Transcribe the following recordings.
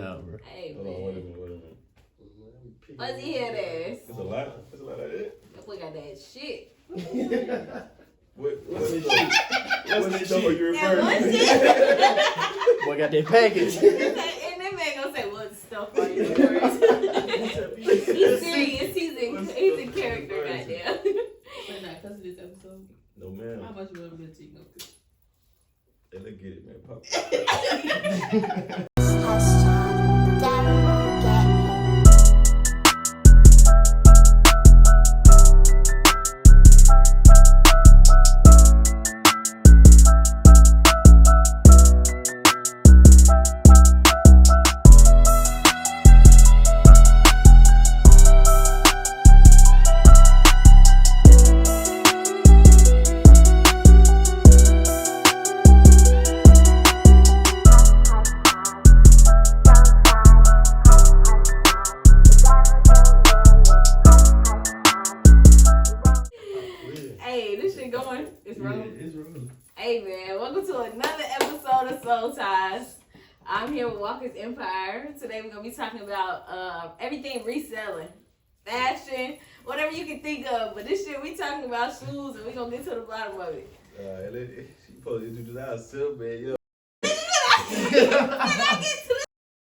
Hey, Hold on, wait a minute. Let's hear this. It's a lot like that. That boy got that shit. What's the shit? What's the shit you That referring one to? shit. Boy got that package. And that man gonna say, what stuff are you referring? He's serious. He's in character, goddamn. We're not cussing this episode. No, man. How much you want me to take up this? Hey, let's get it, man. Pop. Hey, this shit going. It's rolling. It's rolling. Hey, man. Welcome to another episode of Soul Ties. I'm here with Walker's Empire. Today we're going to be talking about everything reselling. Fashion, whatever you can think of. But this shit, we talking about shoes, and we going to get to the bottom of it. She supposed to introduce ourselves, man. Yo. When I get to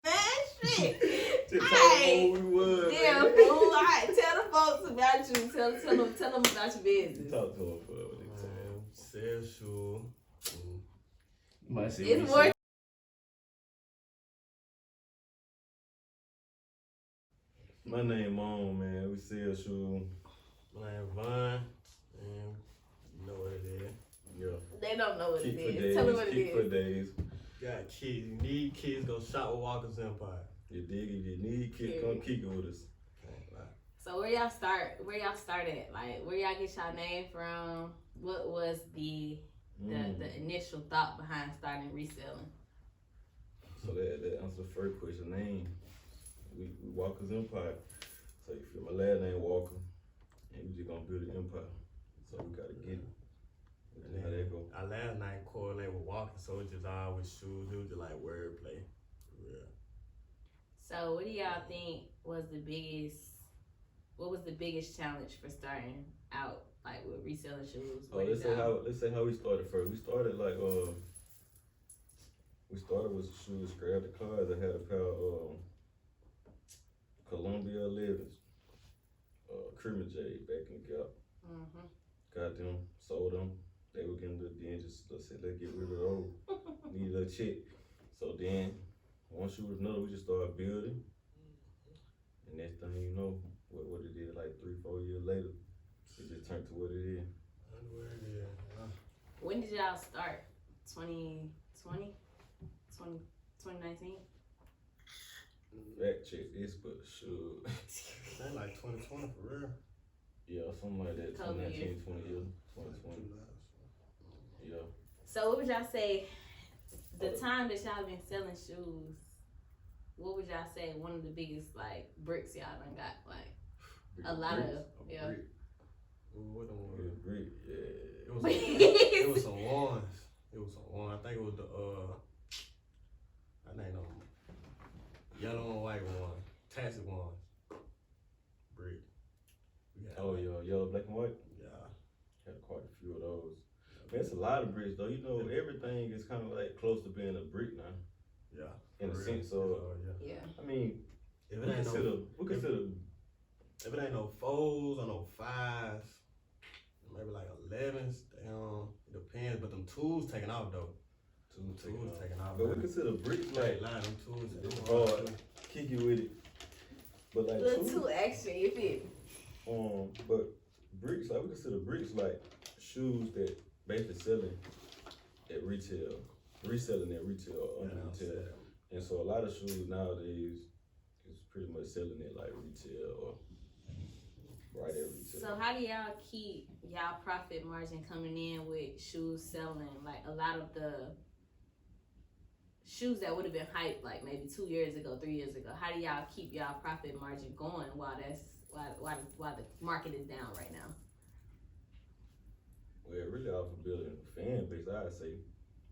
the shit. Just Hey, told them who we was, damn, man. fool. All right, tell the folks about you. Tell them about your business. Talk to him for what they tell. Sell shoe. It's more. My name on, man. We sell shoes. My name Vaughn. And you know what it is. Yeah. They don't know what Keep it for is. days. Tell me what it Keep for is. days. Got kids. You need kids, go shop with Walker's Empire. You dig? If you need kids, come kick it with us. Can't lie. So where y'all start? Where y'all started? Like where y'all get y'all name from? What was the initial thought behind starting reselling? So that answers the first question. Name. We Walker's Empire. So you feel my last name Walker, and we just gonna build an empire. So we gotta get it. And how that go? Our last name correlate with Walker, so it just always shoes. It was just like wordplay. Yeah. So what do y'all think was the biggest? What was the biggest challenge for starting out, like with reselling shoes? Oh, let's say how we started first. We started like we started with shoes, grabbed the cars. I had a pair of Columbia 11s, Criminal J back in the Gap. Mm-hmm. Got them, sold them. They were getting the then just let's get rid of those. Needed a check. So then one shoe was another, we just started building. And next thing you know, what it did like 3-4 years later, it just turned to what it is. Underwear, yeah. When did y'all start? 2020? 2019? Fact check this, but sure. That like 2020 for real. Yeah, something like that. COVID 2019, 2020. Yeah. So what would y'all say, the time that y'all been selling shoes, what would y'all say one of the biggest like bricks y'all done got? Like a lot of, yeah. Brick. What the one? Yeah, brick, yeah. It was some ones. It was some one. I think it was the I think no yellow and white one. Tassy ones. Brick. Oh yeah, yellow, black and white. Yeah. Had quite a few of those. Man, it's a lot of bricks though. You know, everything is kind of like close to being a brick now. Yeah. In a sense of, Yeah. I mean, If we it ain't consider, no, if it ain't no 4s or no 5s, maybe like 11s, it depends. But them tools taking off though. Tools taking off. but we consider bricks like line them tools. it's hard, kick you with it. But like Little tools, too extra, you feel? but bricks, like we consider bricks like shoes that basically selling at retail, reselling at retail or under retail. And so a lot of shoes nowadays is pretty much selling at like retail or right at retail. So how do y'all keep y'all profit margin coming in with shoes selling? Like a lot of the shoes that would have been hyped like maybe 2 years ago, 3 years ago. How do y'all keep y'all profit margin going while the market is down right now? Well, really off of building a fan base, I'd say.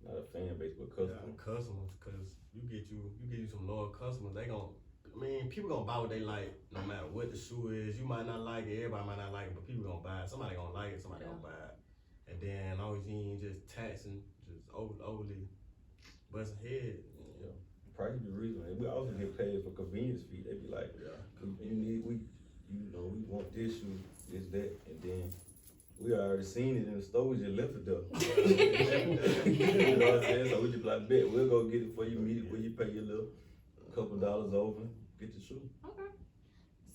Not a fan base, but customers. Yeah, customers, because you get you some loyal customers. They gon' I mean, people gonna buy what they like, no matter what the shoe is. You might not like it, everybody might not like it, but people gonna buy it. Somebody gonna like it, somebody gonna buy it. And then as long as you ain't just taxing, just overly busting head. Yeah. Price be reasonable. We also get paid for convenience fee. They be like, we want this shoe, this, that, and then we already seen it in the store, we just left it there. You know what I'm saying? So we just like, bet, we'll go get it for you, meet it where you pay your little couple dollars over, get the shoe. Okay.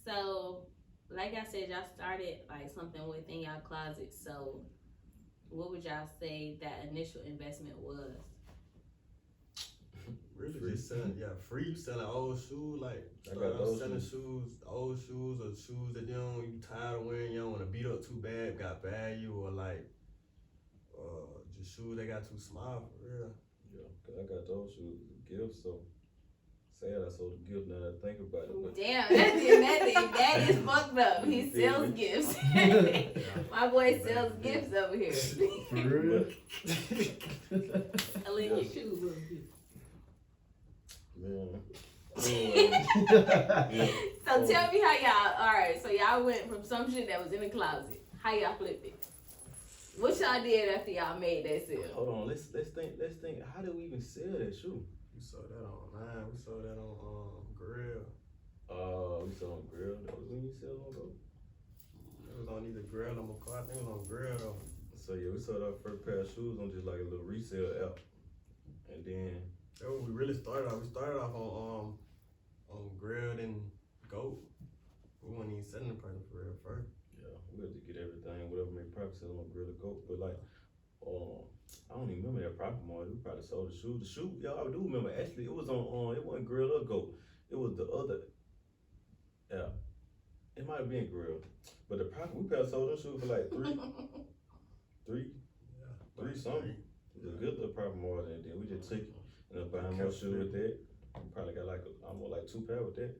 So, like I said, y'all started like something within y'all closet. So, what would y'all say that initial investment was? Really just selling, free selling old shoes, like I got those selling shoes. old shoes or shoes that you tired of wearing, you don't want to beat up too bad, got value, or like just shoes that got too small for real. Yeah, cause I got those shoes as a gift, so sad I sold the gift now that I think about it. But Damn, that is fucked up. He sells gifts. My boy sells gifts over here. For real? I leave your Shoes shoes. was good. man. So tell me how y'all, alright, so y'all went from some shit that was in the closet. How y'all flipped it? What y'all did after y'all made that sale? Hold on, let's think. How did we even sell that shoe? We sold that online. We sold that on Grill. We sold on Grill. That was when you sell on though. It was on either Grill or McCall. I think it was on Grill though. So yeah, we sold our first pair of shoes on just like a little resale app, and then That's what we really started off. We started off on Grill and Goat. We weren't even selling the person for real first. yeah, we had to get everything, whatever made profit sell on Grill or Go. But like, I don't even remember that profit margin. We probably sold the shoe. The shoe, yeah, I do remember. Actually, it was on it wasn't Grill or Go. It was the other. Yeah, it might have been Grill, but the profit we probably sold them shoes for like three something. It was a good little profit margin, and then we just took it and buying more shoes with that. We probably got like almost like 2 pair with that.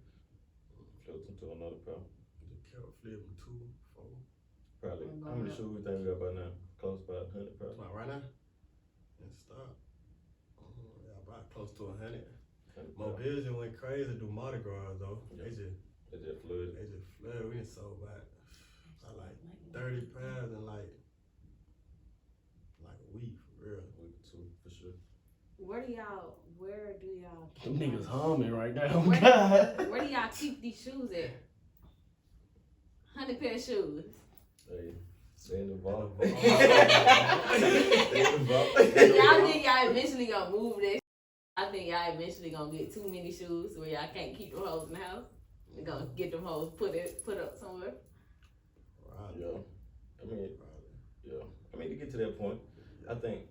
Flipped them to another pair. Just kept flipping 2, 4. Probably. How many shoes we think we got by now? Close by 100 pair. Come on, right now? And stop. Yeah, about close to 100. Mobiles went crazy to do Mardi Gras though. Yeah. They just flooded. We done sold about like 30 pairs in like a week for real. A week or two, for sure. Where do y'all Them niggas humming right now. where do y'all keep these shoes at? 100 pair of shoes. Hey, stay in the vault. Y'all think y'all eventually gonna move that? I think y'all eventually gonna get too many shoes where y'all can't keep them hoes in the house. We're gonna get them hoes put up somewhere. Right. Yeah. I mean, to get to that point, I think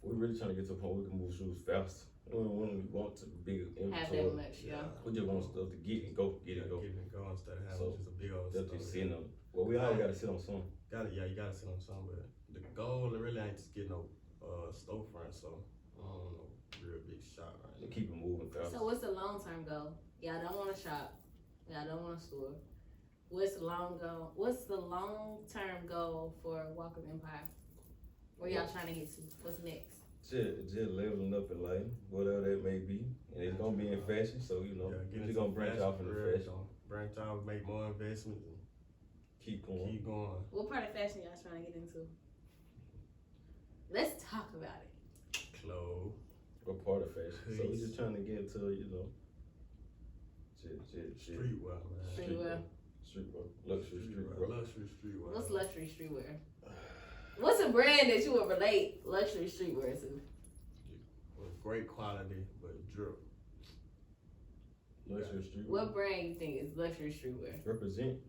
we're really trying to get to a point where we can move shoes faster. We don't want to big Have that inventory. much, yeah. We just want stuff to get and go, get it, go. Get it go instead of having So, just a big old Just store. be sitting on. Well, we always gotta sit on some. You gotta sit on some, but the goal really ain't just get no storefront, so I don't know, real big shot right To now. keep it moving faster. So what's the long term goal? Y'all don't want to shop. Y'all don't want to store. What's the long term goal for Walker's Empire? Where y'all trying to get to? What's next? Just leveling up in life, whatever that may be, and it's gonna be in fashion. So we're gonna branch off into fashion. Branch off, make more investments, and Keep going. keep going. What part of fashion y'all trying to get into? Let's talk about it. Clothes. What part of fashion? So we're just trying to get into Streetwear, man. Streetwear. Luxury streetwear. Luxury streetwear. What's luxury streetwear? What's a brand that you would relate luxury streetwear to? With great quality, but drip. Luxury streetwear. What brand you think is luxury streetwear? Represent.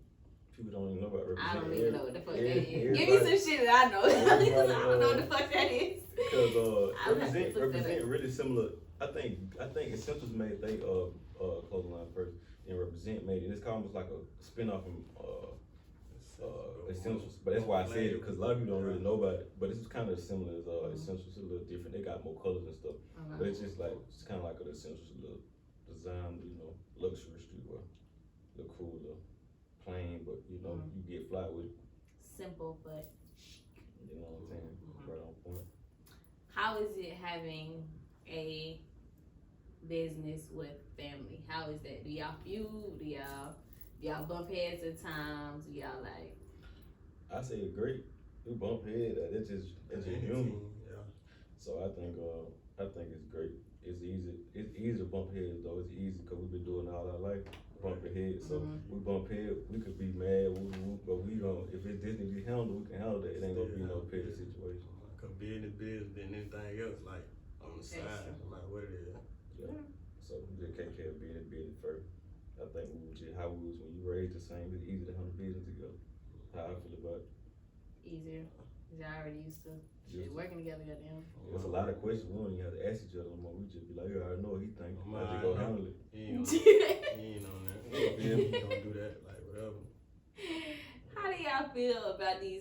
People don't even know about Represent. I don't even know what the fuck that is. everybody- Give me some shit that I know. I everybody, don't know what the fuck that is. Because I'll have to look that Represent up. really similar. I think Essentials made they clothing line first, and Represent made it. It's almost like a spin-off from Essentials, but that's why I said it because a lot of people don't really know about it. But it's kind of similar as Essentials. It's a little different. They got more colors and stuff, but it's just like it's kind of like an Essentials, a little design, luxury streetwear, look cool, plain, but you get fly with it. Simple, but You know what I'm saying? Right on point. how is it having a business with family? How is that? Do y'all feud? Do y'all bump heads at times? Do y'all like? I say it's great. We bump head. It's just human. Yeah. So I think it's great. It's easy to bump heads though. It's easy because we've been doing it all our life, bumping heads. So we bump head. We could be mad, but we don't. If it didn't be handled, we can handle that. It ain't gonna be no petty situation. Cause business than anything else, like on the side, no matter what it is. Yeah. So we just can't care business first. I think how we was when you raised the same. It's easy to handle business together. How I feel about it. Easier. Y'all already used to working together, goddamn. There's a lot of questions we don't even have to ask each other no more. We just be like, yeah, I already know what he think. I I just go handle it. He ain't on that. He don't do that, like whatever. How do y'all feel about these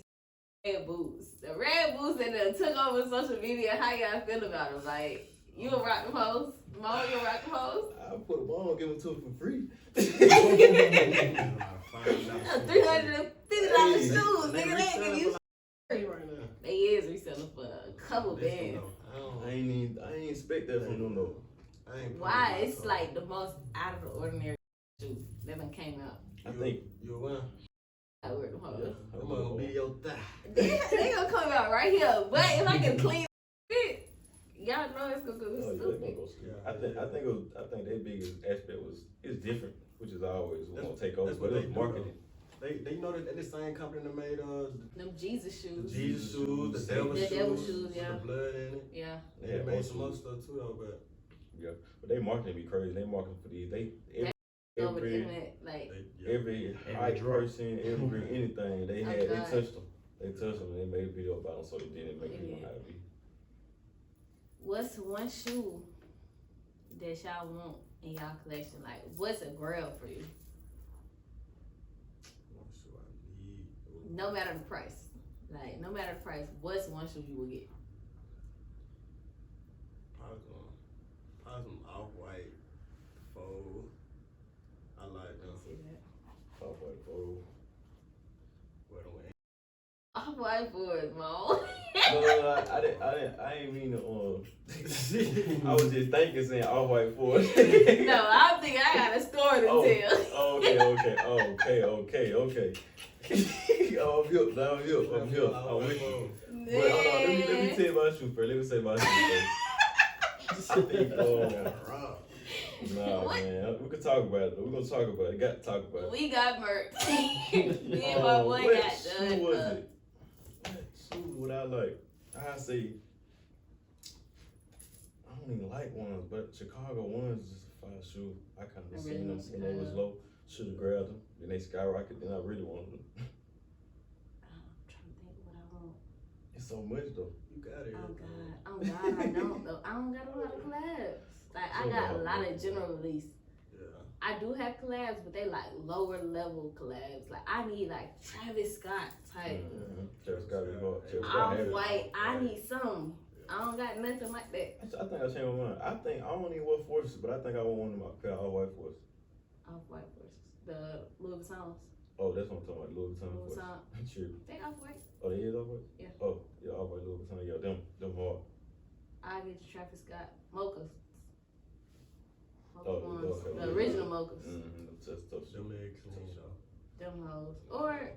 red boots? The red boots that done took over social media. How y'all feel about them? Like, you a rock them hoes? Mo, you a rock them hoes? I put them on, give them to him for free. $350 shoes, nigga. They ain't give you. Right now. They is reselling for a couple bands. I ain't expect that from them though. Why? It's like the most out of the ordinary shoe that done came out. I think you a winner. I wear them hoes. I'm gonna be your thigh. They gonna come out right here. But if I can clean it, y'all know it's gonna go stupid. I think their biggest aspect was it's different, which is always gonna take over. That's But what it's they marketing. They know that the same company that made Them Jesus the shoes. Jesus shoes, the devil shoes, yeah. the blood in it. Yeah. They made some other stuff too though, but Yeah, but they marketing be crazy. They marketing for these. Over the internet, like Every high person, every anything they had, they touched them. They touched them and they made a video about them, so they didn't make it how it be. what's one shoe that y'all want in y'all collection? Like, what's a grail for you? what shoe I need? No matter the price. Like, no matter the price, what's one shoe you will get? Probably some off-white fold. I like them. See that? Off-white fold. Wear them with Off-white boys, Mo. No, I didn't mean to. I was just thinking saying off-white fold. No, I think I got a story to tell. Okay. Oh, I'm with you. But hold on, let me tell you my shoe first. Let me say my shoe first. I think, nah, man, we could talk about it. We're gonna talk about it. Got to talk about it. We got murked. Me and my boy what got shoe done. was it? What shoe would I like? I say, I don't even like ones, but Chicago ones is a fire shoe. I kind of seen them when they was low. Should have grabbed them. Then they skyrocketed. Then I really wanted them. I'm trying to think what I want. It's so much though. You got it. Oh God, I don't though. I don't got a lot of collabs. Like, I got a lot of general release. Yeah. I do have collabs, but they like lower level collabs. Like, I need like Travis Scott type. Travis Scott is hard. Off-white, I need some. I don't got nothing like that. I think I changed my mind. I don't even wear forces, but I think I want one of my pair of all-white forces. Off-white forces. The Louis Vuittons. Oh, that's what I'm talking about. Louis Vuitton Louis forces. Vuitton. True. They off-white. Oh, they is off-white? Yeah. Oh, yeah, off-white Louis Vuitton. Yeah, them hard. I get the Travis Scott mochas. Oh, Ones. okay. The original mochas. That's tough. Them legs clean though. Them hoes. Or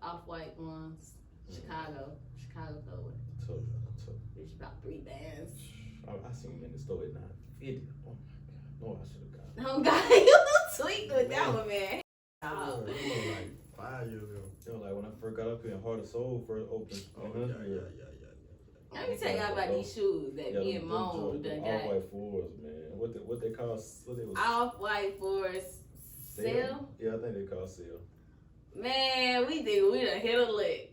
off-white ones. Chicago color. Tough. Bitch, about 3 bands. I seen them in the store at 950. Oh my God. No, I should have got it. Oh God, you tweaked with that one, man. Them was like 5 years ago. They were like when I first got up here, Heart and Soul first opened. Oh yeah. Let me tell y'all about these shoes that me and Mom done got. Off-white fours, man. What they call? What they was? Off-white fours. Sale? Yeah, I think they call sale. Man, we think we done hit a lick.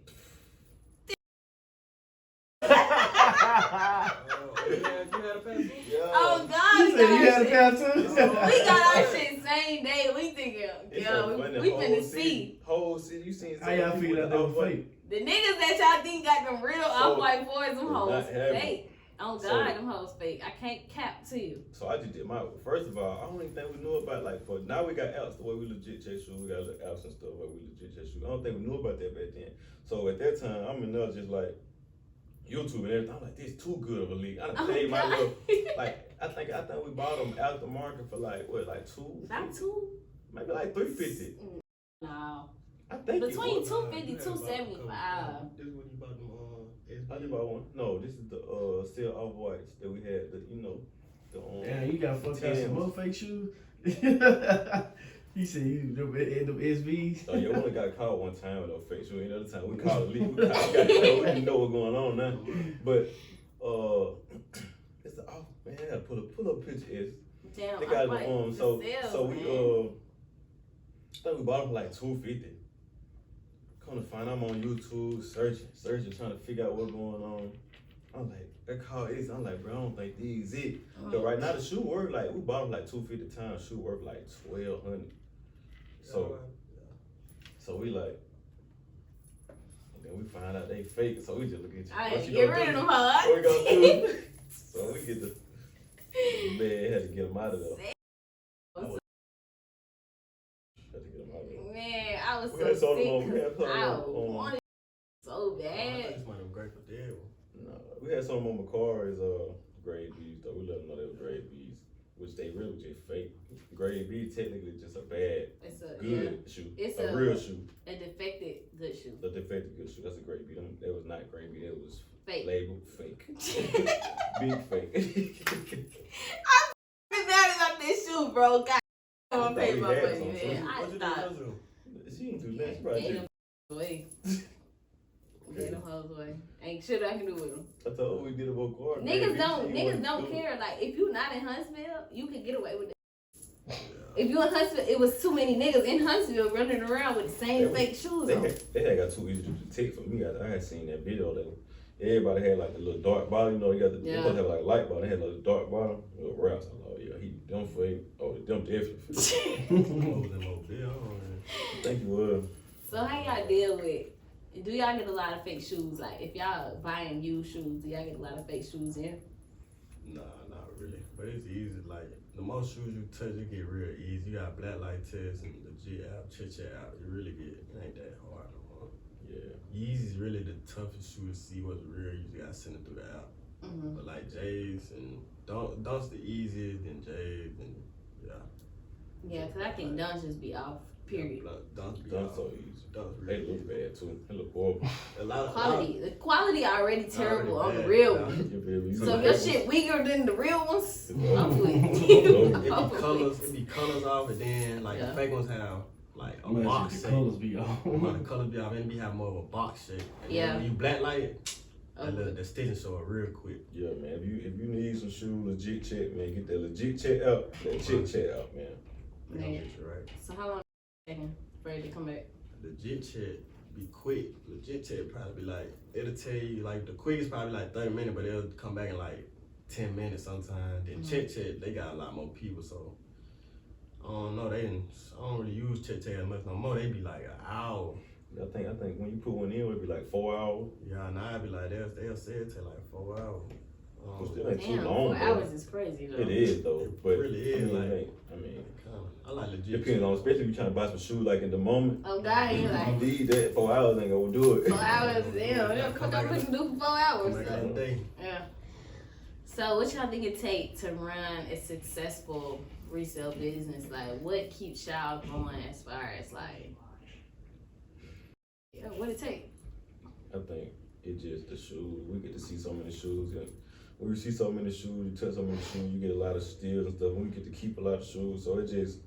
Oh God, we got our shit. We got our shit same day. We thinking, yo, we finna see. Whole city, you seen? How y'all figure out they were fake? The niggas that y'all think got them real off-white boys, them hoes fake. Oh God, them hoes fake. I can't cap to you. So I just did my. First of all, I don't even think we knew about like for now we got apps the way we legit check shoes. We got apps and stuff where we legit check shoes. I don't think we knew about that back then. So at that time, I'm in there just like YouTube and everything. I'm like, this too good of a leak. I done paid my little like I think we bought them out the market for like what, like About two? maybe like $350. No. I think Between it was. 250, 275. This is when you bought them I just bought one. No, this is the still off whites that we had. The Damn, you got fucked out some more fake shoes. He said you them SVs. Oh yeah, we only got caught one time with no fake shoe. Any other time we caught a leak. We didn't know what's going on now. But it's the man. I gotta pull up a picture. Damn, They got like, the so we I think we bought them for like $250. Come to find I'm on YouTube searching, trying to figure out what's going on. I'm like, that call is. I'm like, bro, I don't think these it. Cause right now the shoe worth like we bought them like $250 times. Shoe worth like $1,200. So we like, and then we find out they fake. So we just look at you. I What ain't you get gonna rid of do? them hard. What we gonna do? So we get the man had to get them out of there. Had to get them out of there. Man, I was We so had some sick. on- we had some I on- wanted so I bad. just might have great for dead. No, we had some on Macari's grade B's though. We let them know they were grade B's, which they really just fake. Grade B technically just a bad, It's a good shoe. It's a a- real shoe. a defected good shoe. The defective good shoe. That's a grade B. That was not grade B. That was Fake. labeled fake. Big fake. I'm mad about this shoe, bro. God, I'm gonna pay we my had money, some, so man. I What you thought. do? She didn't do that. She probably Gave just, them away. Gave them hoes away. Ain't shit I can do with them. I told her we did a Macari. Niggas don't care. Like, if you not in Huntsville, you can get away with it. If you in Huntsville, it was too many niggas in Huntsville running around with the same fake shoes on. They had got too easy to take for me. I had seen that video that everybody had like the little dark bottom. You know, they got they supposed to have like light bottom. They had like a dark bottom, little wraps. I was like, oh yeah, he them fake. Oh, them definitely fake. I think you would. So how y'all deal with? Do y'all get a lot of fake shoes? Like, if y'all buying used shoes, do y'all get a lot of fake shoes in? Nah, not really. But it's easy. Like, the most shoes you touch, you get real easy. You got black light test and legit app, chit app. You really get, it ain't that hard no more. Yeah. Yeezy's really the toughest shoe to see what's real. You just gotta send it through the app. Mm-hmm. But like J's and Dunks the easiest, then J's, and yeah. Yeah, because I think Dunks just be off, period. Yeah, Dunks be Dunks off. so easy. Dunks They really look bad too. They look horrible. The quality already terrible on the bad. real Yeah. one. So if your shit weaker than the real ones, I'm with It be colors off, and then like the fake ones have like a box The shape. colors be on. The colors be off, and it be have more of a box shape. And Yeah. then when you black light it, the stitching show it real quick. Yeah, man. If you need some shoe legit check, man, get that legit check out. That check out, man. They gonna get you right. So how long is it taking for it to come back? Legit check be quick. Legit check probably be like, it'll tell you like the quickest probably like 30 minutes, but it'll come back in like 10 minutes sometimes. Then check, they got a lot more people, so I don't know. I don't really use check as much no more. They be like an hour. I think when you put one in, it'd be like 4 hours. Yeah, now I be like, they'll say it take like 4 hours. Which still ain't too Damn, long. 4 though. hours is crazy though. It is though, It but really is, I mean, I like legit. depends on, especially if you trying to buy some shoes like in the moment. Oh God, you're You like need that 4 hours ain't gonna do it. 4 hours. Damn, what y'all pushing do for 4 hours? Come back in the day. Yeah. So what y'all think it take to run a successful resale business? Like, what keeps y'all going as far as like, yeah, what it take? I think it just the shoes. We get to see so many shoes, and when you see so many shoes, you touch so many shoes, you get a lot of steals and stuff. And we get to keep a lot of shoes, so it just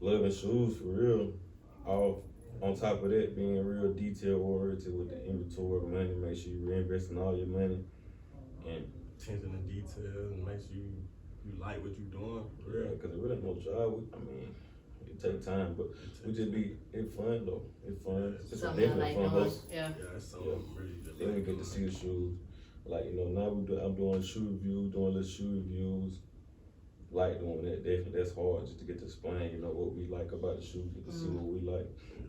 loving shoes for real. All on top of that, being real detail oriented with the inventory money, make sure you reinvesting all your money, and Attention to details and make sure you like what you're doing. For yeah, real. because it really ain't no job. I mean, it take time, but we just it's fun though. It's fun. It's Something I definitely like fun doing. hustle. Yeah. Yeah, it's something really just Then we get to see the shoes. Like, now I'm doing shoe reviews, doing little shoe reviews. Like doing that, definitely. That's hard just to get to explain, what we like about the shoes, get to see what we like,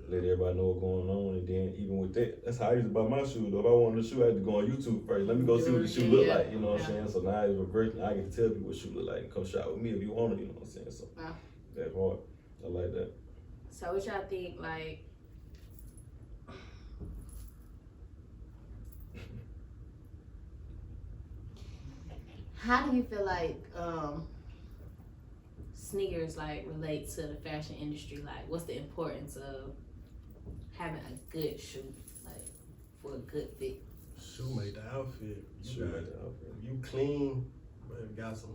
let everybody know what's going on. And then even with that, that's how I used to buy my shoes. Though if I wanted a shoe, I had to go on YouTube first. Let me go see what the shoe look like, you know what I'm saying? So now it's reversing. I get to tell people what shoe look like and come shop with me if you want it, you know what I'm saying? So that's hard. I like that. So what y'all think, like, How do you feel like sneakers like relate to the fashion industry? Like, what's the importance of having a good shoe, like for a good fit? Shoe make the outfit. Shoe make the outfit. You clean, but if you got some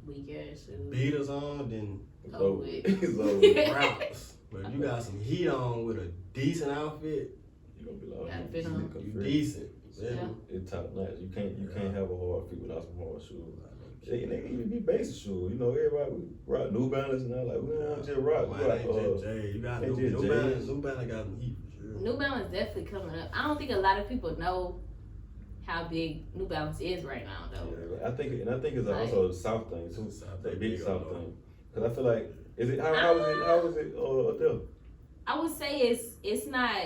Weak ass shoes. beaters on, then It's Oh, over. wait. It's over. routes. But if you got some heat on with a decent outfit, You gonna be like, Gotta fit this on. nigga you free. decent. Yeah. It's top notch. You can't have a hard feet without some hard shoes. They even be basic shoes. You know, everybody we rock New Balance now. Like we don't just rock. We rock. You got ain't New just Balance. J's. New Balance got some heat for sure. New Balance definitely coming up. I don't think a lot of people know how big New Balance is right now, though. Yeah, I think it's also a South thing too. That big South though. thing. Cause I feel like is it how is it Adele? I would say it's not.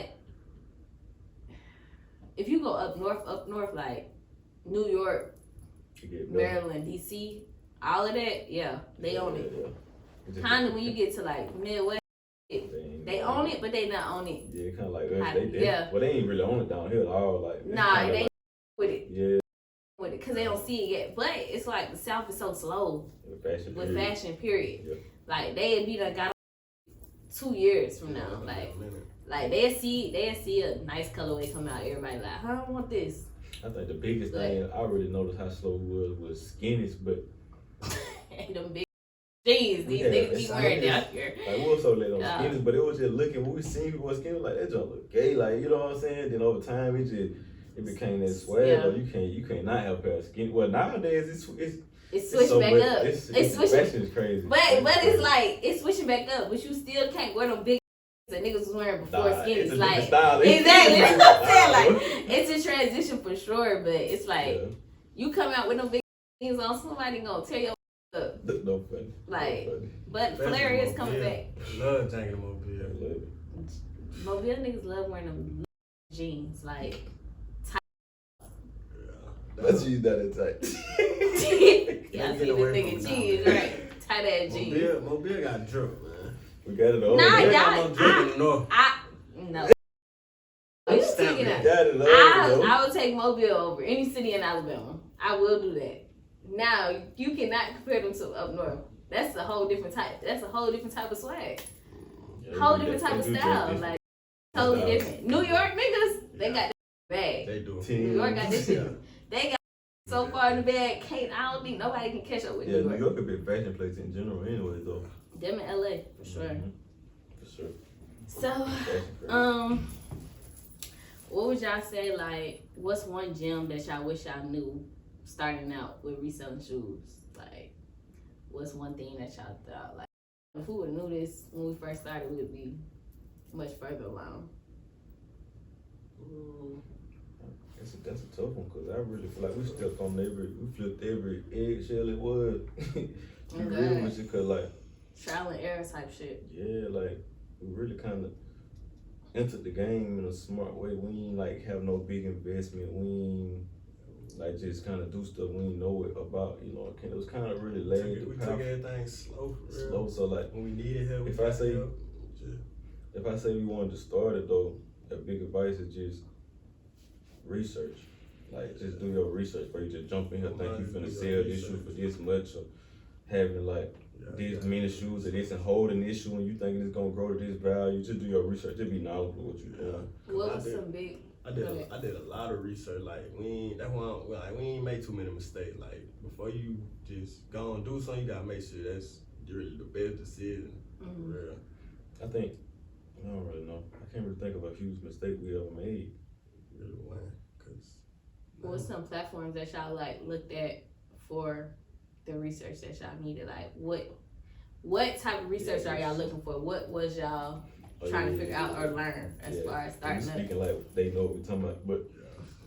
If you go up north, like New York, You get better. Maryland, DC, all of that, yeah, they own it. Yeah. Kind of when you get to like Midwest, they own it, but they not own it. Yeah, kind of like How- us. yeah. Well, they ain't really own it down here at all. Like Nah, kinda they like, with it, yeah, because they don't see it yet. But it's like the South is so slow fashion. with period. fashion. Period. Yeah. Like they be done got 2 years from now. Like they'll see a nice colorway come out. Everybody like, I don't want this. I think the biggest But- thing I really noticed how slow it was skinnies, but And them big jeans these Yeah, niggas be it's- wearing it's- down here. like we were so late on Yeah. skinnies, but it was just looking when we seen people with skinnies like that junk look gay, like you know what I'm saying? Then over time it became that swag. Yeah. Though. You can't not have a pair of skinny. Well nowadays it's It's switching so back much, up. It's switching, fashion is crazy. but it's like it's switching back up. But you still can't wear them big that niggas was wearing before Nah, skinnies. it's a Like different style. exactly, that's what I'm saying. Like, Like it's a transition for sure. But it's like yeah. you come out with them big things on, somebody gonna tear your up. No funny. Like, no funny. but Flair is coming back. Love Janky I Mobile. love it. Mobile niggas love wearing them jeans. Like Let's use that in tight. y'all get see this away nigga from jeans, now. right? Tight ass jeans. Mobile got drip, man. We got it all. Nah, We y'all- Got no drip in the north. No. You taking that? got it all. I would take Mobile over any city in Alabama. I will do that. Now you cannot compare them to up north. That's a whole different type. That's a whole different type of swag. Whole different type of style. Like totally different. New York niggas, they got that bag. They do. New York got this shit. Yeah. They got so far in the bag. I don't think nobody can catch up with Yeah, New New York. York a big fashion place in general anyway though. Them in LA for sure. Mhm. For sure. So, Fashion crazy. what would y'all say? Like, what's one gem that y'all wish y'all knew starting out with reselling shoes? Like, what's one thing that y'all thought like, if we would have knew this when we first started, we'd be much further along. That's a tough one because I really feel like we stepped on we flipped every eggshell it was. We really Okay. wish it could like, Trial and error type shit. yeah, like we really kind of entered the game in a smart way. We ain't like have no big investment. We ain't like just kind of do stuff we ain't know it about. You know, it was kind of really laid. We took everything slow for real. Slow, so like When we needed help, we If I got say- help. Just- if I say we wanted to start it though, a big advice is just research. Like just do your research before you just jump in here think you finna sell this shoe for this much or having like this many shoes or this and holding this shoe and you thinking it's gonna grow to this value. Just do your research. Just be knowledgeable what you're doing. What I was did- some big? I did Okay. I did a lot of research. Like we ain't made too many mistakes. Like before you just go and do something, you gotta make sure that's really the best decision. For Mhm. real. I think I don't really know. I can't really think of a huge mistake we ever made. Really win. Cause What's some platforms that y'all like looked at for the research that y'all needed? Like what type of research are y'all looking for? What was y'all trying to figure out or learn as far as I'm starting up? speaking like they know what we're talking about, but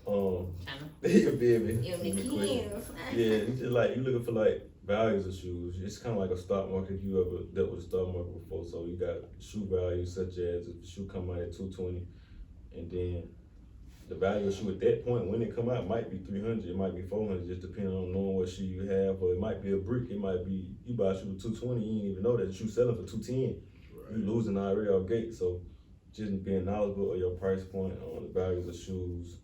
Kinda. you feel me? You Be quick. Nikkians. Yeah, you just like you looking for like values of shoes. It's kind of like a stock market. If you ever dealt with the stock market before, so you got shoe values such as if the shoe come out at 220, and then the value of the shoe at that point when it come out might be 300, it might be 400, just depending on knowing what shoe you have, or it might be a brick. It might be you buy a shoe for 220, you didn't even know that the shoe selling for 210. You losing already off gate. So just being knowledgeable of your price point on the values of shoes.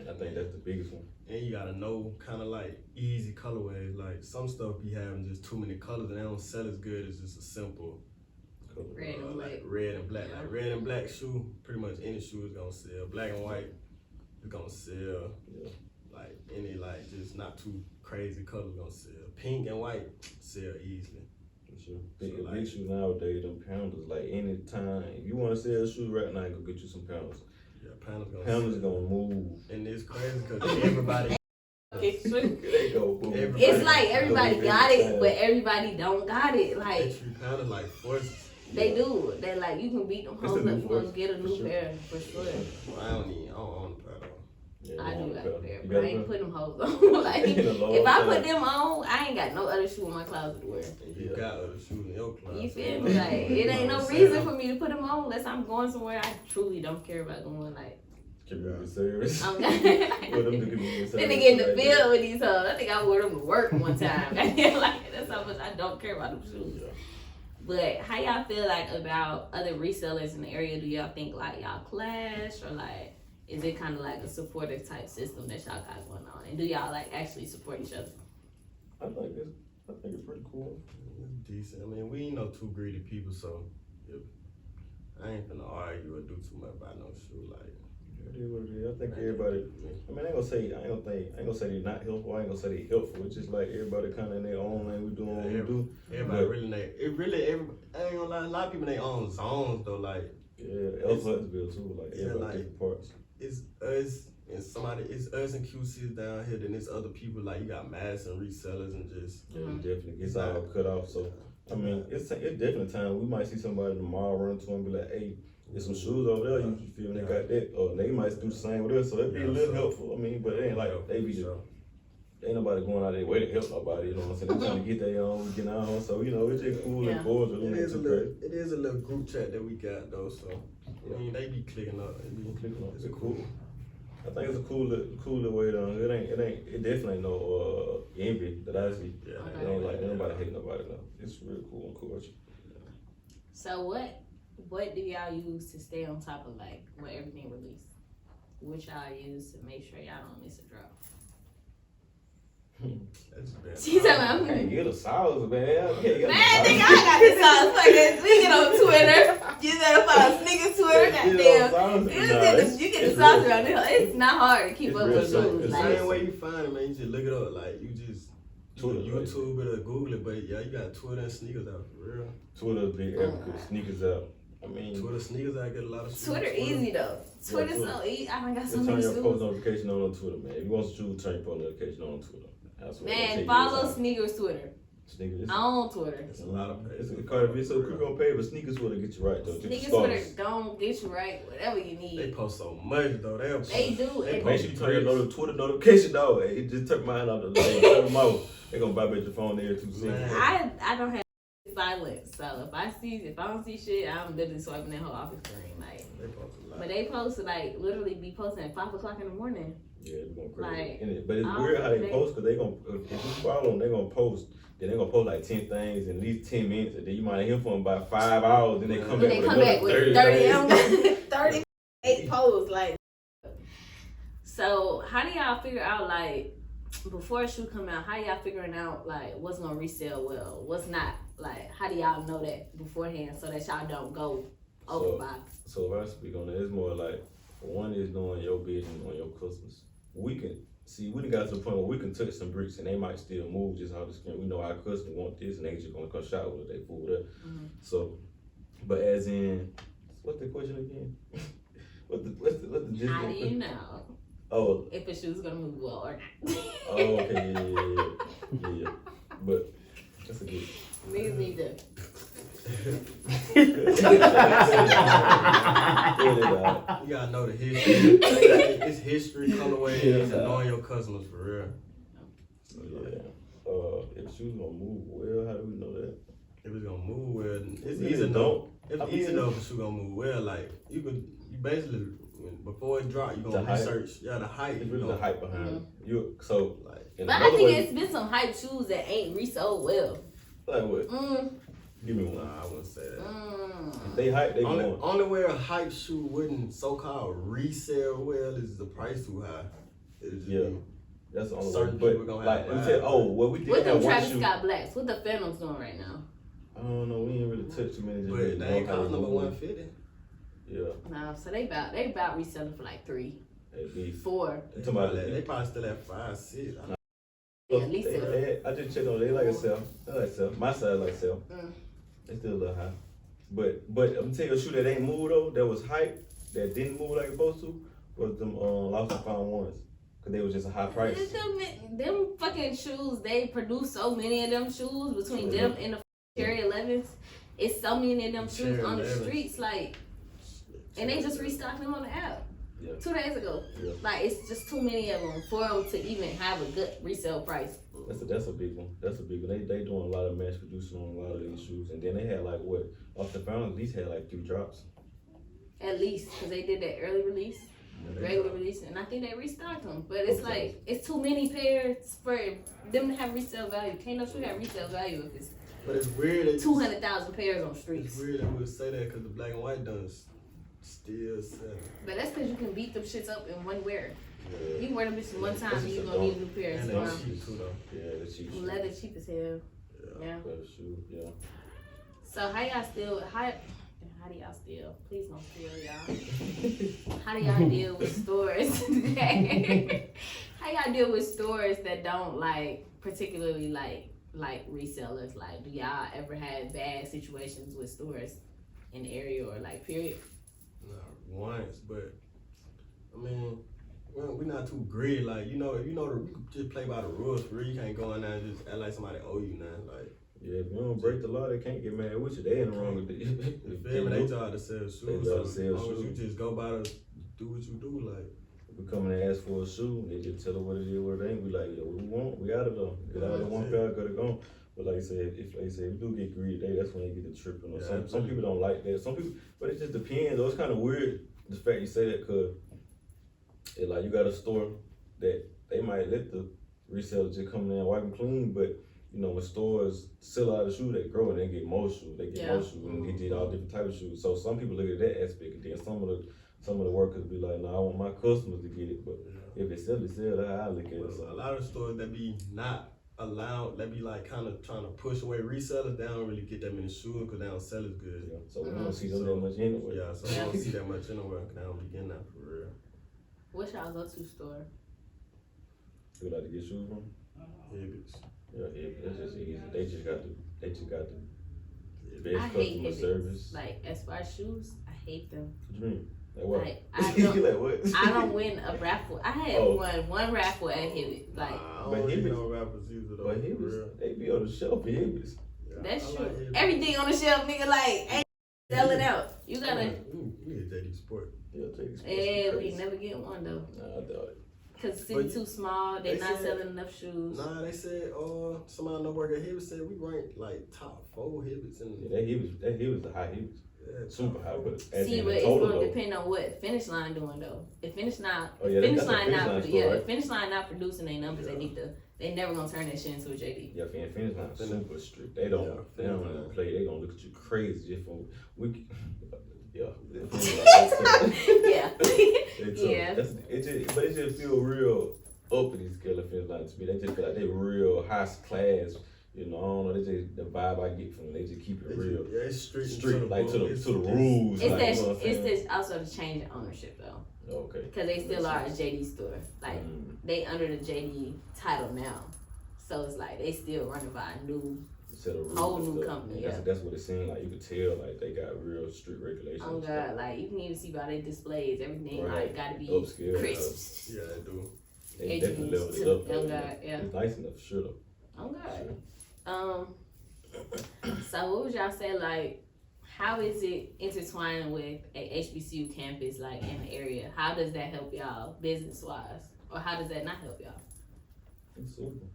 I think that's the biggest one. And you gotta know kind of like easy colorways. Like some stuff be having just too many colors and they don't sell as good as just a simple Color. Red and black. like red and black. Like red and black shoe, pretty much any shoe is gonna sell. Black and white is gonna sell. Yeah. Like any like just not too crazy colors gonna sell. Pink and white sell easily. For sure. Big, So, like- big shoes nowadays, them pounders, like anytime, if you want to sell a shoe right now, go get you some pounders. Yeah, Pounders Pounders sell. gonna move. And it's crazy because everybody. They go boom. It's like everybody got it, but everybody don't got it. They Like treat Pounders like forces. they do. They like you can beat them It's hoes the up. new You gonna force, get a for new sure. pair for sure. I don't own the powder. Yeah, I you do want got a a pair. pair, You but got I a ain't pair? put them hoes on. Like In a long if I time. put them on, I ain't got no other shoe in my closet to wear. And you got other shoes in your closet. You feel me? Like it ain't no reason for me to put them on unless I'm going somewhere I truly don't care about going. Like Can we be serious? I'm Well, not. them niggas be Then serious they get in the like field that. with these hoes. I think I wore them to work one time. Like that's how much I don't care about them shoes. Yeah. But how y'all feel like about other resellers in the area? Do y'all think like y'all clash or like is it kind of like a supportive type system that y'all got going on? And do y'all like actually support each other? I think it's pretty cool. It's decent. I mean, we ain't no too greedy people, so if, I ain't finna argue or do too much about no shoe. Like, It is what it is. I think everybody. I mean, I ain't gonna say they're not helpful. I ain't gonna say they helpful. It's just like everybody kind of in their own lane. We doing what we do. everybody But- I ain't gonna lie, a lot of people in their own zones though. Like, Yeah, Else Huntsville too. Like Yeah, everybody like- different parts. it's us and somebody, it's us and QC's down here, then it's other people. Like, you got Madison resellers and just. Yeah, it definitely gets all cut off. So I mean, it's definitely time. We might see somebody tomorrow run to them and be like, hey. There's some shoes over there, you feel they got that, or they might do the same with us, so it'd be a little helpful. I mean, but it ain't like they be just, ain't nobody going out their way to help nobody, you know what I'm saying? They trying to get their own, get our own, so you know, it's just cool Yeah. and cordial. It is a little group chat that we got though, so I mean they be clicking up. It's cool. I think it's a cool little way to, it definitely ain't no envy that I see. Yeah, It ain't like nobody hating nobody though. It's real cool and cordial. So what do y'all use to stay on top of like what everything released? What y'all use to make sure y'all don't miss a drop? That's bad. She's talking I about can't get a sauce, man. Man, nigga, I got this sauce. Like this. We get on Twitter. You gotta follow Sneaker Twitter. Goddamn. You get the sauce around here. It's not hard to keep It's up real with simple. shoes. It's Like, Same way you find it, man. You just look it up. Like you just Twitter, YouTube it or Google it. But yeah, you got Twitter and sneakers out for real. Twitter's big advocate, sneakers out. I mean, Twitter sneakers out get a lot of shit. Twitter easy though. Twitter's Twitter. so easy. I done got so just turn many your post shoes. notification on Twitter, man. If you want some shoes, turn your post notification on Twitter. That's what they Man, say follow is, Sneakers Twitter. Sneakers. On Twitter. It's a lot of It's pages. a card. It's so quick on pay, but sneakers Twitter get you right though. Get Sneakers your Twitter stars. don't get you right. Whatever you They need. post so much though. They do. They And Make sure you turn your Twitter notification dog. It just took mine out the turn them off. They gonna vibrate your phone there too soon. Man. I don't have silence. So if I don't see shit, I'm literally swiping that whole office screen. Like, They post a lot. but they post like literally be posting at 5:00 in the morning. Yeah, it's going crazy. Like, But it's all weird how they day. post because they gonna if you follow them, they gonna post. Then they gonna post like 10 things in at least 10 minutes, and then you might hear from them about 5 hours. Then they come Then back they with come another back with 30 30, things. 38 posts. Like, so how do y'all figure out like before a shoe come out? How y'all figuring out like what's gonna resell well, what's not? Like, how do y'all know that beforehand so that y'all don't go overbuy? So if I speak on it, it's more like one is knowing your business, knowing your customers. We done got to the point where we can touch some bricks and they might still move just how the screen. We know our customers want this and they just gonna come shop with it, they fool with it. Mhm. So, but as in, what's the question again? what's the gist? How do you know Oh, if a shoe's gonna move well or not? oh, okay, yeah. But that's a good. Niggas need to. You gotta know the history. It's history, colorways, and knowing your customers for real. So yeah. If shoes gonna move well, how do we know that? If it's gonna move well, it's We easy to really know. don't. It's easy to know if a shoe gonna move well. Like you basically before it drop, you The gonna height. research. Yeah, the height. It's you really know. the hype behind it. You so Like, in But I another think way, it's been some hype shoes that ain't resold well. like what? Mm, Give me one. nah, I wouldn't say that. mm. They hype, they Only, going. only where a hype shoe wouldn't so-called resell well is the price too high. Yeah. That's the only Certain one. people But gonna like, have we to said, buy oh, well, we did What have them one Travis shoe. Scott Blacks? What the Phantoms doing right now? I don't know. We ain't really touched too many. Just really But they know ain't how cost number move. 150. Yeah, No, so they about reselling for like 3, at least. 4. You talking about They probably still at 5, 6. Yeah, at least I just checked on. They like a sell. They like sell. My side like sell. Mm. They still a little high. But I'm gonna tell you a shoe that ain't moved though. That was hype. That didn't move like it's supposed to. Was them lost and found ones. Cause they was just a high price. Them fucking shoes, they produce so many of them shoes between them and the Cherry 11s. It's so many of them shoes Cherry on the 11s. streets, like, and they just restocked them on the app. Yeah. 2 days ago. Yeah. Like, it's just too many of them for them to even have a good resale price. That's a big one. That's a big one. They doing a lot of mass producing on a lot of these shoes, and then they had like what off the found at least had like 3 drops. At least, because they did that early release, regular release, and I think they restocked them. But it's like, it's too many pairs for them to have resale value. Can't no shoe have resale value if it's But it's weird that 200,000 pairs on It's streets. weird that we would say that because the black and white done still selling. But that's because you can beat them shits up in one wear. Yeah. You can wear them bitches one time That's and just you a gonna dumb- need a new pair And tomorrow. they cheap too though. Yeah, the cheap shoe. Leather cheap as hell. Yeah. Better shoe. Yeah. So how y'all still how do y'all steal? Please don't steal, y'all. How do y'all deal with stores? How y'all deal with stores that don't like particularly like resellers? Like, do y'all ever have bad situations with stores in the area or like period? Not once, but I mean, we're not too greedy. Like you can just play by the rules. For real, you can't go in there and just act like somebody owe you nothing. Like Yeah, if you don't break the law, they can't get mad with you. They in the wrong with it. you feel me? They try to sell shoes. They try So to as sell long as you shoes. just go by the do what you do, like. If we come in and ask for a shoe, they just tell her what it is, what it ain't. We like, yeah, what we want, we got it though. Get out of one pair, got it gone. But like I said, if we do get greedy, that's when they get the tripping. Yeah, Some people don't like that. Some people, but it just depends. Though it's kind of weird the fact you say that, cause it like you got a store that they might let the resellers just come in and wipe them clean, but you know when stores sell out of shoes, they grow and they get more shoes. They get more shoes and they get all different types of shoes. So some people look at that aspect, and then some of the workers be like, "No, I want my customers to get it." But if they sell, that's how I look at it. A lot of stores that be not allowed, they be like kind of trying to push away resellers. They don't really get that many shoes because they don't sell as good. Yeah, so we don't see them that much anyway. Yeah, so we don't see that much anywhere because they don't be getting that for real. What's y'all go-to store? We like to get shoes from. Hibbits. Yeah, that's just easy. They just got the I best hate customer Hibbits. service. Like, as far as shoes, I hate them. What you mean? Like what? Like, I You don't, like what? I don't win a raffle. I had one raffle at Hibbit. Like, I But don't really Hibbits- know rappers either though. But for real. Hibbits, they be on the shelf for Hibbits. Yeah, that's I true. like Hibbits. Everything on the shelf, nigga, like, ain't selling out. You gotta, We get JD Sport. Yeah, take this. yeah, we never get one though. Nah, I doubt it. Cause the city But too small, they they not said- selling enough shoes. Nah, they said somebody I know work at Hibbits said we ranked like top 4 Hibbits in Yeah, that Hibbits the high Hibbits. Super high, but at See, the but it's total gonna though. depend on what Finish Line doing though. If Finish Line, Oh, yeah, Finish that's a Line Finish not, Line store, right? if Finish Line not producing their numbers, they never gonna turn that shit into a JD. Yeah, Finish Line super strict. They don't really play. They gonna look at you crazy just for we. Yeah. Yeah. Yeah. But it just feel real up in these killer Finish Line to me. They just feel like they real high class. You know, I don't know. They just the vibe I get from them. They just keep it real. Yeah, it's street Like to the rules. It's like, that. you know what I'm saying? It's that also the change in ownership though. Okay. Because they still are a JD store. Like they under the JD title now, so it's like they still running by a new. Whole new company, yeah. That's what it seemed like. You could tell, like, they got real strict regulations. Oh God, like you can even see by their displays, everything Right. like gotta be Upscale, crisp. Yeah, they do. They definitely leveled it up. Oh God, yeah. It's nice enough, for sure though. Oh God. Sure. So what would y'all say, like, how is it intertwining with a HBCU campus, like, in the area? How does that help y'all business-wise? Or how does that not help y'all? It's super.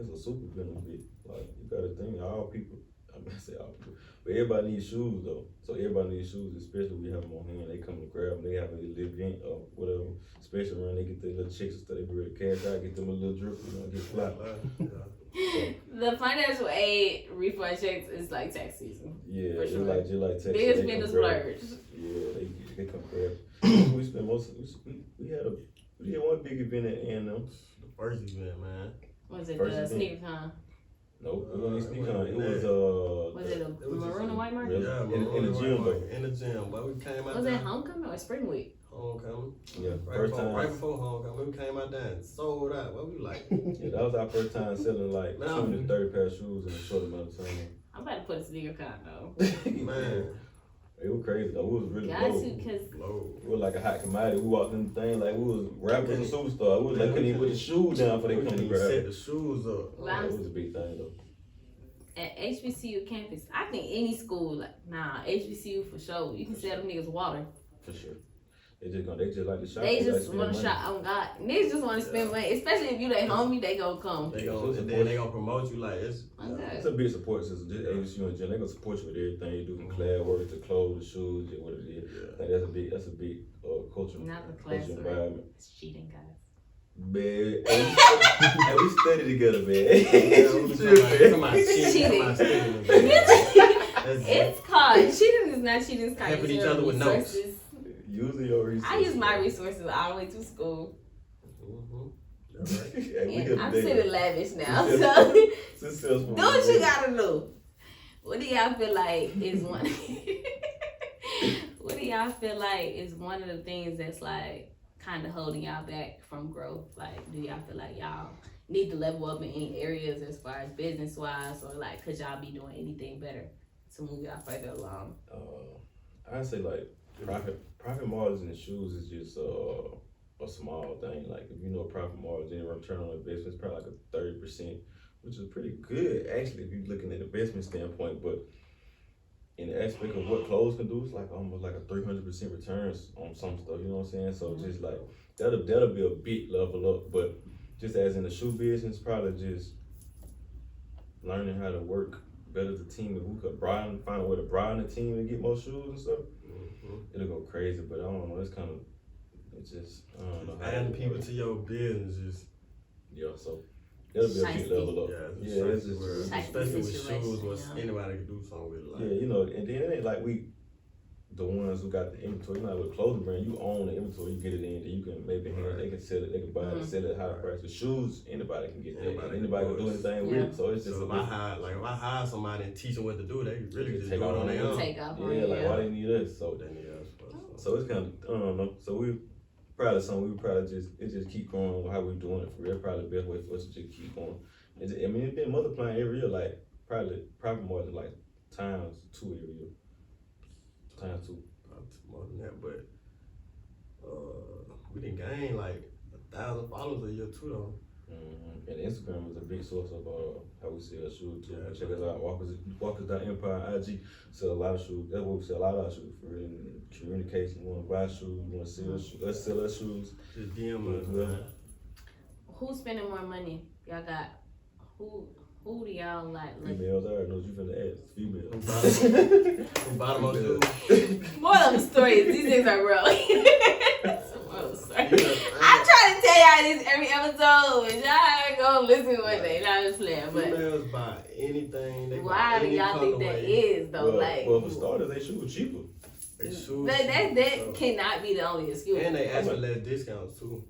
It's a super benefit. Like, you gotta think, all people, I'm gonna say all people, but everybody needs shoes though. So everybody needs shoes, especially when we have them on hand. They come to grab them, they have a little event or whatever. Especially when they get the little chicks and stuff, they be ready to cash out, get them a little drip, you know, get fly. The financial aid refund checks is like tax season. Yeah, for sure. just like Texas. Biggest business splurge. Yeah, they come grab. We spend we had We did one big event at A&M. The first event, man. Was it First the event. sneaker con? Nope, it wasn't sneak it on. It wasn't was Was it a It was just maroon and white market? really? Yeah, in the gym though. In the gym, but we came out Was there. it homecoming or spring week? Homecoming. Yeah, Right first before, time. right before homecoming, we came out there and sold out. What we like? Yeah, that was our first time selling like Man, 20 to 30 pair of shoes in a short amount of time. I'm about to put a sneaker con though. Man, It was crazy though. We was really Got low. to, cause blow. We was like a hot commodity. We walked in the thing like we was rappers and superstars. We was like couldn't even put the shoes down for they We couldn't couldn't even even grab set it. the shoes up. Yeah, it was a big thing though. at HBCU campus, I think any school, like, HBCU for sure. You can sell them niggas water. For sure. They just like to shop. They like just spend want to money. shop on God. Niggas just want to spend money, especially if you they homie, they gonna come. They gonna, and then they gonna promote you like it's. Okay. It's a big support system. Just HBCU in general, they gonna support you with everything you do from class work to clothes to shoes and what it is. Yeah. Like that's a big culture. Not the class culture work. environment. It's cheating, guys. Man, hey, we study together, man. Somebody Cheating. cheating. It's called cheating is not cheating. It's called Helping using each your other with notes. resources. Using your resources. I use my resources all the way to school. Hey, we And here I'm today. sitting lavish now, We so here- do successful. what you gotta do. What do y'all feel like is one? What do y'all feel like is one of the things that's like kind of holding y'all back from growth? Like, do y'all feel like y'all need to level up in any areas as far as business wise, or like could y'all be doing anything better to move y'all further along? I'd say like profit margins in shoes is just a small thing. Like if you know profit margin and return on investment is probably like a 30%, which is pretty good actually if you're looking at investment standpoint. But in the aspect of what clothes can do, it's like almost like a 300% returns on some stuff. You know what I'm saying? So just like that'll be a big level up. But just as in the shoe business, probably just learning how to work better as a team. If we could find a way to broaden the team and get more shoes and stuff, it'll go crazy. But I don't know. It's kind of, it's just, I don't know. how Adding to people work. to your business is Yeah, so that'll be a big Shiesty. level up. yeah, It's just, Shiesty especially with situation, shoes, what yeah. anybody can do something with. Like, yeah, you know, and then it ain't like we, the ones who got the inventory. You know, with a clothing brand, you own the inventory, you get it in, then you can maybe hand, they can sell it, they can buy it, sell it at higher price. With shoes, anybody can get that, and anybody can do anything with it. So it's just So if I hire somebody and teach them what to do, they really just Take do it off on on their their own. Take off on yeah, like you. why they need us? So They need us. So it's kind of, I don't know. So we probably something we probably just keep going with how we doing it for real. Probably the best way for us to just keep going. It's, I mean, it's been multiplying every year, like probably profit margin like times 2 every year. Times 2. More than that, but we didn't gain like 1,000 followers a year too though. Mm-hmm. And Instagram is a big source of how we sell shoes too. Yeah. Check us out, Walkers.Empire IG. Sell a lot of shoes. That's what we sell a lot of shoes for real. Communication. You want to buy shoes? You want to sell shoes? Let's sell our shoes. Just DM us, Yeah. man. Who's spending more money? Y'all got who do y'all like? Females, I already know what you finna ask. Females. Who bottom of shoes? More of the stories. These things are real. More of the stories. I'm trying to tell y'all this every episode, but y'all ain't gonna listen one day. Not just playing, but Females buy anything. They why buy do any y'all think that colorway. is though? Well, for starters, they shoes cheaper. They shoes. that cannot be the only excuse. And they ask for less discounts too.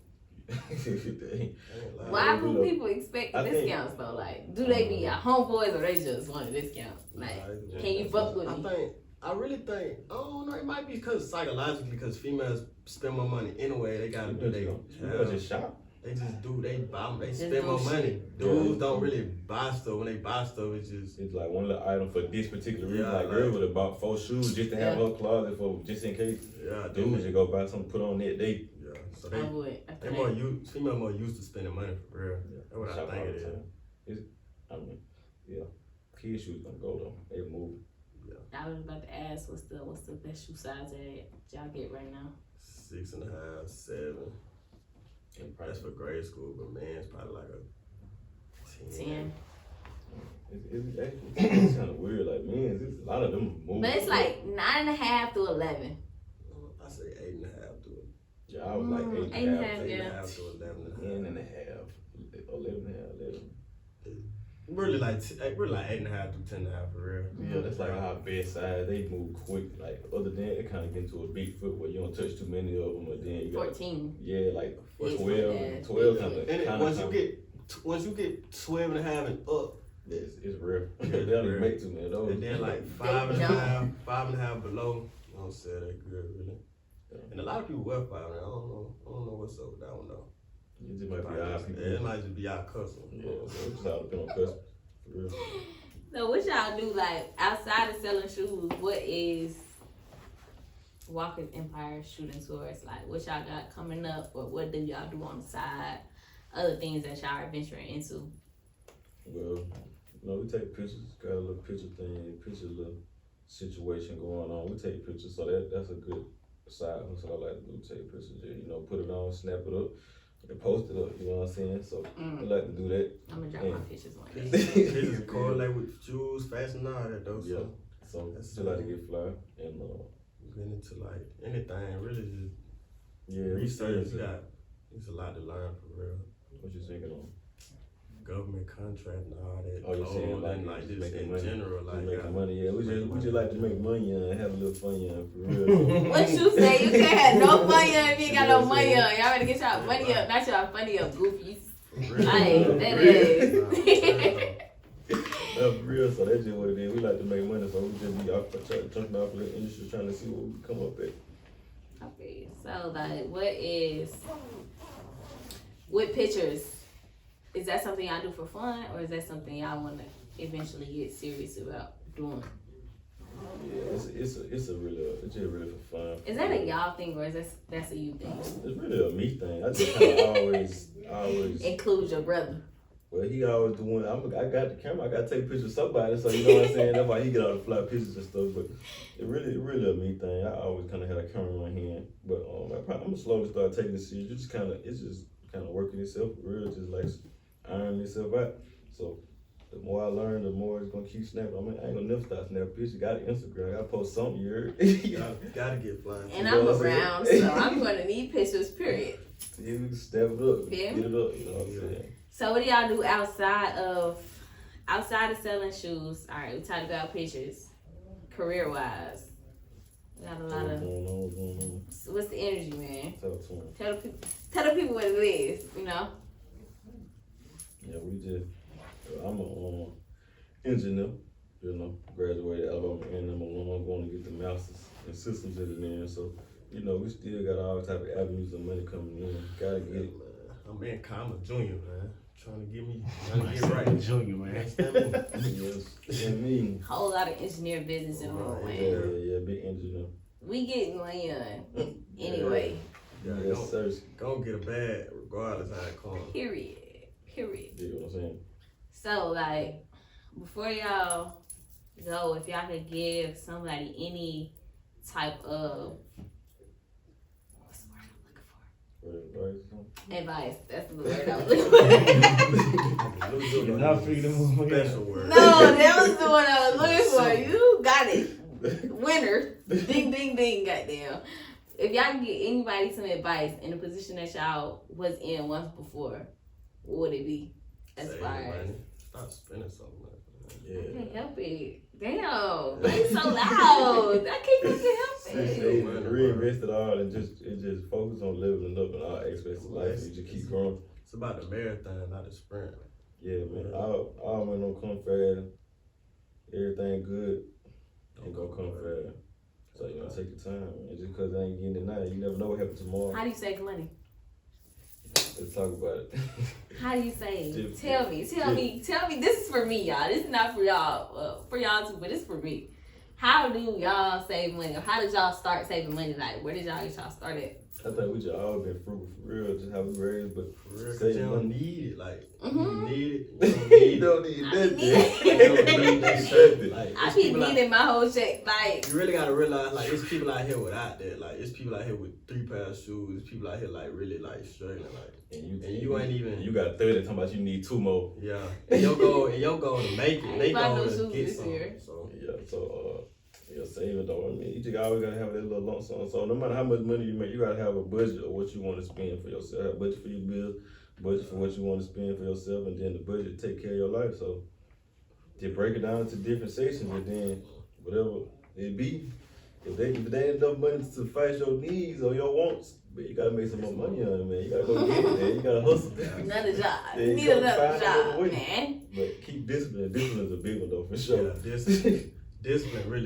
They- Why do do though. people expect I think- discounts though? Like, do they be your homeboys or they just want a discount? Like, can you fuck with me? I really think, I don't know, it might be because psychologically, because females spend more money anyway, they gotta do You they gotta just shop. They just do, they buy, they Just spend do more shit. money. Dudes don't really buy stuff. When they buy stuff, it's just, It's like one little item for this particular reason. Yeah, like girls would have bought 4 shoes just to have Yeah. her closet for just in case. yeah, Dudes just go buy something put on that date. yeah. So I they would. I they think. more used, female more used to spending money for real. That's what I Shop think all it the is. time. I mean, yeah. Kids shoes gonna go though. They move. I was about to ask what's the best shoe size that y'all get right now? 6.5, 7. And That's for grade school, but man's probably like a 10. It's actually it's kind of weird. Like man, it's a lot of them move. But it's like 9.5 to 11. I say 8.5 to it. Yeah, I was like 8 8.5, and a half, yeah. 8.5 to 11. 10 and a half, 11 and a half, 11. Really like 8.5 through 10.5 for real. Yeah, that's like how best size they move quick. Like other than it kind of get into a big foot where you don't touch too many of them, but then you got 14. yeah, like It's 12 kind of. And once you get 12.5 and up, it's real. They don't even make too many of those. and then like 5.5 below, I don't say that good really. And a lot of people wear 5. I don't know what's up with that one though. It just might be our people. It might just be our custom. Yeah, so it just all depend on custom. For real. So what y'all do like outside of selling shoes? What is Walker's Empire shooting towards? Like what y'all got coming up, or what do y'all do on the side? Other things that y'all are venturing into. Well, we take pictures. Got a little picture little situation going on. We take pictures, so that's a good side hustle. I like to do take pictures. Put it on, snap it up. And post it up, you know what I'm saying? So I like to do that. I'm gonna drop my pictures one day. Pictures correlate with shoes, fashion, all that though. Yeah. So I still like to get fly and get into like anything, really just research. It's a lot to learn for real. What you thinking on? Government contract and all that. Oh, you saying like just making in money? general, like making money. Yeah, we just like to make money and have a little fun, for real. What you say? You can't have no money if you ain't got no money on. Y'all better get y'all money up, not y'all funny up, goofies. Like that is. No, for real. So that's just what it is. We like to make money, so we just be off jumping off the industry trying to see what we can come up at. Okay, so like, with pictures? Is that something y'all do for fun, or is that something y'all want to eventually get serious about doing? Yeah, it's just really for fun. Is that a y'all thing, or is that's a you thing? It's really a me thing. I just kind of always include your brother. Well, he always doing. I got the camera. I got to take pictures of somebody. So you know what I'm saying. That's why he get all the fly pictures and stuff. But it really a me thing. I always kind of had a camera in my hand. But I'm gonna slowly start taking this serious. It's just kind of working itself for real. Just like ironing itself out. So the more I learn, the more it's gonna keep snapping. I ain't gonna never stop snapping pictures. Got an Instagram. I gotta post something. You heard? Gotta get flying. And I'm around, so I'm gonna need pictures. Period. Yeah, we can step it up. Yeah. Get it up. You know what I'm saying? So what do y'all do outside of selling shoes? All right, we talked about pictures. Career wise, we got a lot of. What's the energy, man? Tell the people what it is. Yeah, I'm an engineer, graduated Alabama and I'm going to get the master's in systems engineering. So, we still got all type of avenues of money coming in. Gotta get it. I'm a junior, man. Trying to get right. Junior, man. Yes, and me. Whole lot of engineer business in the room, man. Yeah, big engineer. We getting money on anyway. Yeah, yes, sir. Go get a bag regardless how it comes. Period. You know what I'm saying? So, like, before y'all go, if y'all could give somebody any type of, what's the word I'm looking for? Advice. That's the word I was looking for. Not figuring them out. Special word. No, that was the one I was looking for. You got it. Winner. Ding, ding, ding, goddamn. If y'all can get anybody some advice in the position that y'all was in once before, what would it be? As far as stop spending so much. Yeah. I can't help it. Damn, it's so loud. I can't help it. Reinvest it all and just focus on leveling up in all aspects of life. You just keep growing. It's about the marathon, not the sprint. Yeah, man. All men don't come fast. Everything good ain't gonna come fast. So you gotta take your time, man. Just because it ain't getting it now, you never know what happens tomorrow. How do you save money? Let's talk about it. How do you save? Tell me. This is for me, y'all. This is not for y'all. For y'all too, but it's for me. How do y'all save money? Or how did y'all start saving money? Like, where did y'all start at? I think we just all been frugal for real, just how we raised, but For real, 'cause save you don't money. need it. Like, Mhm. you need it. You don't need that. You don't need that shit. Like, I it's be people needing my whole check. Like, you really gotta realize, like, it's people out here without that. Like, it's people out here with 3 pairs of shoes. It's people out here, like, really, like, struggling. Like, And you ain't even. You got 30 talking about you need 2 more. Yeah. And your goal to make I it. ain't They buy goal no to shoes get this some. year. So, Saving though. I mean, you just always gotta have that little lump sum. So no matter how much money you make, you gotta have a budget of what you want to spend for yourself. Have a budget for your bills, budget for what you want to spend for yourself, and then the budget take care of your life. So Just break it down into different sections, and then whatever it be, if they ain't enough money to fight your needs or your wants, but you gotta make some more money on it, man. You gotta go get it, man. You gotta hustle. Another job. Yeah, You you need gotta another find job, another way. man. But keep discipline. Discipline is a big one though, for sure. Yeah, discipline really